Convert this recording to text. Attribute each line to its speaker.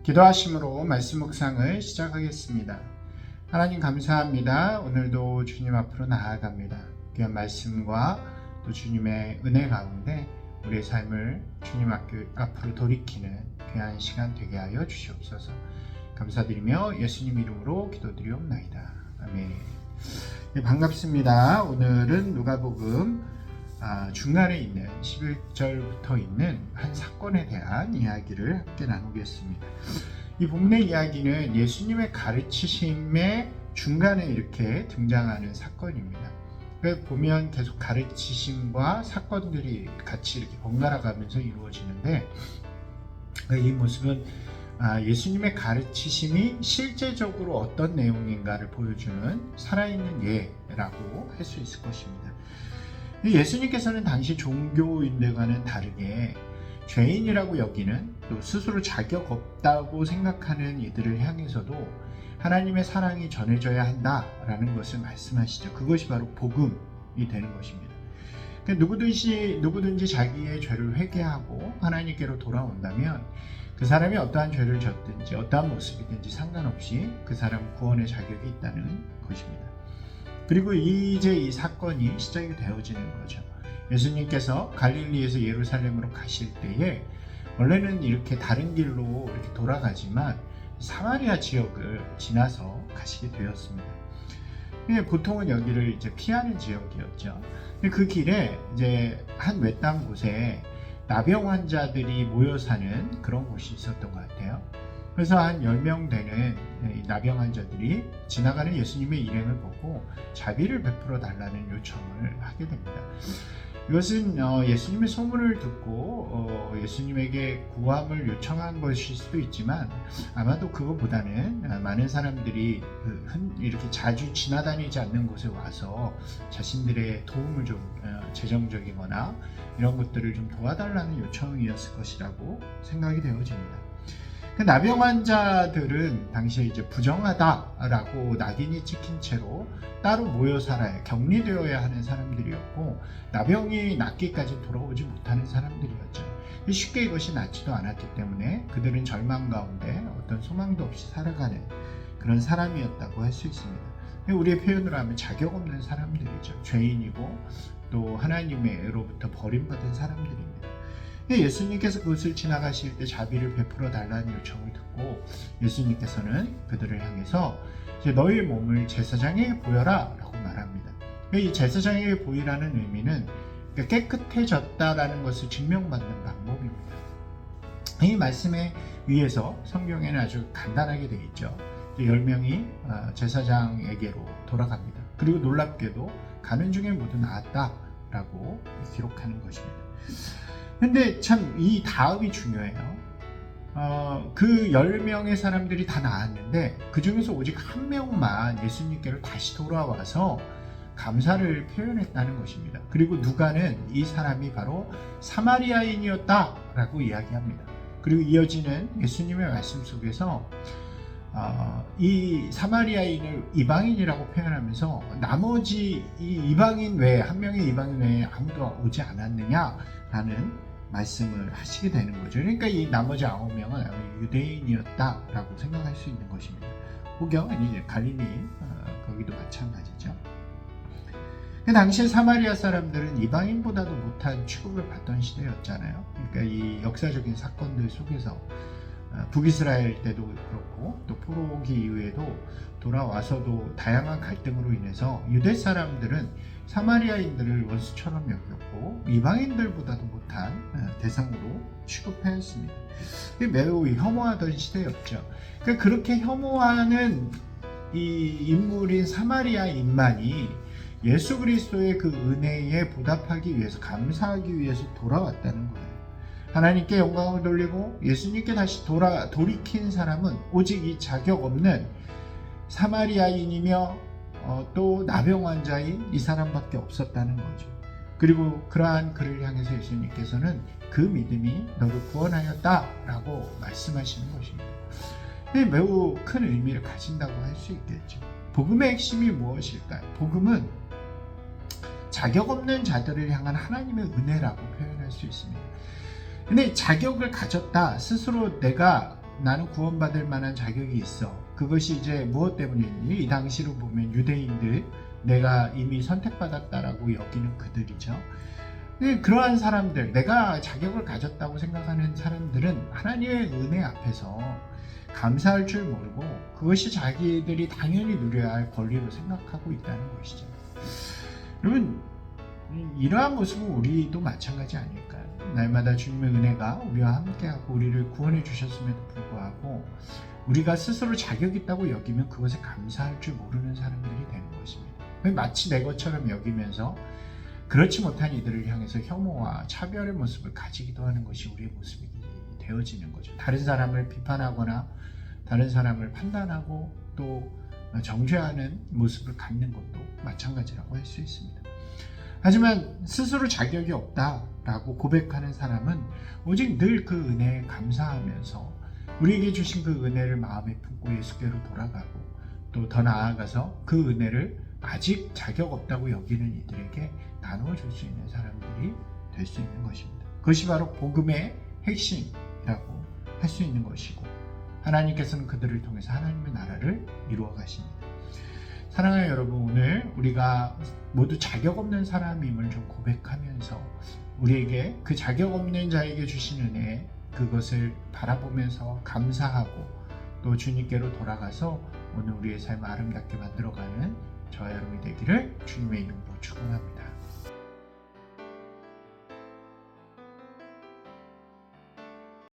Speaker 1: 기도하심으로 말씀 묵상을 시작하겠습니다. 하나님 감사합니다. 오늘도 주님 앞으로 나아갑니다. 귀한 말씀과 또 주님의 은혜 가운데 우리의 삶을 주님 앞으로 돌이키는 귀한 시간 되게 하여 주시옵소서. 감사드리며 예수님 이름으로 기도드리옵나이다. 아멘. 네, 반갑습니다. 오늘은 누가복음 중간에 있는 11절부터 있는 한 사건에 대한 이야기를 함께 나누겠습니다. 이 본문의 이야기는 예수님의 가르치심의 중간에 이렇게 등장하는 사건입니다. 보면 계속 가르치심과 사건들이 같이 이렇게 번갈아 가면서 이루어지는데, 이 모습은 예수님의 가르치심이 실제적으로 어떤 내용인가를 보여주는 살아있는 예라고 할 수 있을 것입니다. 예수님께서는 당시 종교인들과는 다르게 죄인이라고 여기는, 또 스스로 자격 없다고 생각하는 이들을 향해서도 하나님의 사랑이 전해져야 한다라는 것을 말씀하시죠. 그것이 바로 복음이 되는 것입니다. 누구든지 자기의 죄를 회개하고 하나님께로 돌아온다면 그 사람이 어떠한 죄를 졌든지 어떠한 모습이든지 상관없이 그 사람은 구원의 자격이 있다는 것입니다. 그리고 이제 이 사건이 시작이 되어지는 거죠. 예수님께서 갈릴리에서 예루살렘으로 가실 때에 원래는 이렇게 다른 길로 이렇게 돌아가지만 사마리아 지역을 지나서 가시게 되었습니다. 보통은 여기를 이제 피하는 지역이었죠. 그 길에 이제 한 외딴 곳에 나병 환자들이 모여 사는 그런 곳이 있었던 것 같아요. 그래서 한 10명 되는 나병 환자들이 지나가는 예수님의 일행을 보고 자비를 베풀어 달라는 요청을 하게 됩니다. 이것은 예수님의 소문을 듣고 예수님에게 구함을 요청한 것일 수도 있지만, 아마도 그것보다는 많은 사람들이 이렇게 자주 지나다니지 않는 곳에 와서 자신들의 도움을 좀 재정적이거나 이런 것들을 좀 도와달라는 요청이었을 것이라고 생각이 되어집니다. 그 나병 환자들은 당시에 이제 부정하다라고 낙인이 찍힌 채로 따로 모여 살아야, 격리되어야 하는 사람들이었고, 나병이 낫기까지 돌아오지 못하는 사람들이었죠. 쉽게 이것이 낫지도 않았기 때문에 그들은 절망 가운데 어떤 소망도 없이 살아가는 그런 사람이었다고 할 수 있습니다. 우리의 표현으로 하면 자격 없는 사람들이죠. 죄인이고 또 하나님으로부터 버림받은 사람들입니다. 예수님께서 그것을 지나가실 때 자비를 베풀어 달라는 요청을 듣고 예수님께서는 그들을 향해서 너희의 몸을 제사장에게 보여라 라고 말합니다. 이 제사장에게 보이라는 의미는 깨끗해졌다라는 것을 증명받는 방법입니다. 이 말씀에 의해서 성경에는 아주 간단하게 되어 있죠. 10명이 제사장에게로 돌아갑니다. 그리고 놀랍게도 가는 중에 모두 나았다라고 기록하는 것입니다. 근데 참 이 다음이 중요해요. 그 10명의 사람들이 다 나았는데 그 중에서 오직 한 명만 예수님께로 다시 돌아와서 감사를 표현했다는 것입니다. 그리고 누가는 이 사람이 바로 사마리아인이었다라고 이야기합니다. 그리고 이어지는 예수님의 말씀 속에서 이 사마리아인을 이방인이라고 표현하면서 나머지 이 이방인 외에, 한 명의 이방인 외에 아무도 오지 않았느냐라는 말씀을 하시게 되는 거죠. 그러니까 이 나머지 9명은 유대인이었다라고 생각할 수 있는 것입니다. 혹여 아니 갈릴리 거기도 마찬가지죠. 그 당시에 사마리아 사람들은 이방인보다도 못한 취급을 받던 시대였잖아요. 그러니까 이 역사적인 사건들 속에서 북이스라엘 때도 그렇고 또 포로기 이후에도 돌아와서도 다양한 갈등으로 인해서 유대 사람들은 사마리아인들을 원수처럼 여겼고 이방인들보다도 못한 대상으로 취급하였습니다. 매우 혐오하던 시대였죠. 그러니까 그렇게 혐오하는 이 인물인 사마리아인만이 예수 그리스도의 그 은혜에 보답하기 위해서, 감사하기 위해서 돌아왔다는 거예요. 하나님께 영광을 돌리고 예수님께 다시 돌이킨 사람은 오직 이 자격 없는 사마리아인이며 또 나병 환자인 이 사람밖에 없었다는 거죠. 그리고 그러한 그를 향해서 예수님께서는 그 믿음이 너를 구원하였다라고 말씀하시는 것입니다. 매우 큰 의미를 가진다고 할 수 있겠죠. 복음의 핵심이 무엇일까요? 복음은 자격 없는 자들을 향한 하나님의 은혜라고 표현할 수 있습니다. 근데 자격을 가졌다, 스스로 내가 나는 구원받을 만한 자격이 있어. 그것이 이제 무엇 때문이니? 이 당시로 보면 유대인들, 내가 이미 선택받았다라고 여기는 그들이죠. 그러한 사람들, 내가 자격을 가졌다고 생각하는 사람들은 하나님의 은혜 앞에서 감사할 줄 모르고 그것이 자기들이 당연히 누려야 할 권리로 생각하고 있다는 것이죠. 여러분, 이러한 모습은 우리도 마찬가지 아닐까요? 날마다 주님의 은혜가 우리와 함께하고 우리를 구원해 주셨음에도 불구하고 우리가 스스로 자격이 있다고 여기면 그것에 감사할 줄 모르는 사람들이 되는 것입니다. 마치 내 것처럼 여기면서 그렇지 못한 이들을 향해서 혐오와 차별의 모습을 가지기도 하는 것이 우리의 모습이 되어지는 거죠. 다른 사람을 비판하거나 다른 사람을 판단하고 또 정죄하는 모습을 갖는 것도 마찬가지라고 할 수 있습니다. 하지만 스스로 자격이 없다라고 고백하는 사람은 오직 늘 그 은혜에 감사하면서 우리에게 주신 그 은혜를 마음에 품고 예수께로 돌아가고 또 더 나아가서 그 은혜를 아직 자격 없다고 여기는 이들에게 나누어 줄 수 있는 사람들이 될 수 있는 것입니다. 그것이 바로 복음의 핵심이라고 할 수 있는 것이고 하나님께서는 그들을 통해서 하나님의 나라를 이루어 가십니다. 사랑하는 여러분, 오늘 우리가 모두 자격 없는 사람임을 좀 고백하면서 우리에게 그 자격 없는 자에게 주신 은혜 그것을 바라보면서 감사하고 또 주님께로 돌아가서 오늘 우리의 삶을 아름답게 만들어가는 저와 여러분이 되기를 주님의 이름으로 축원합니다.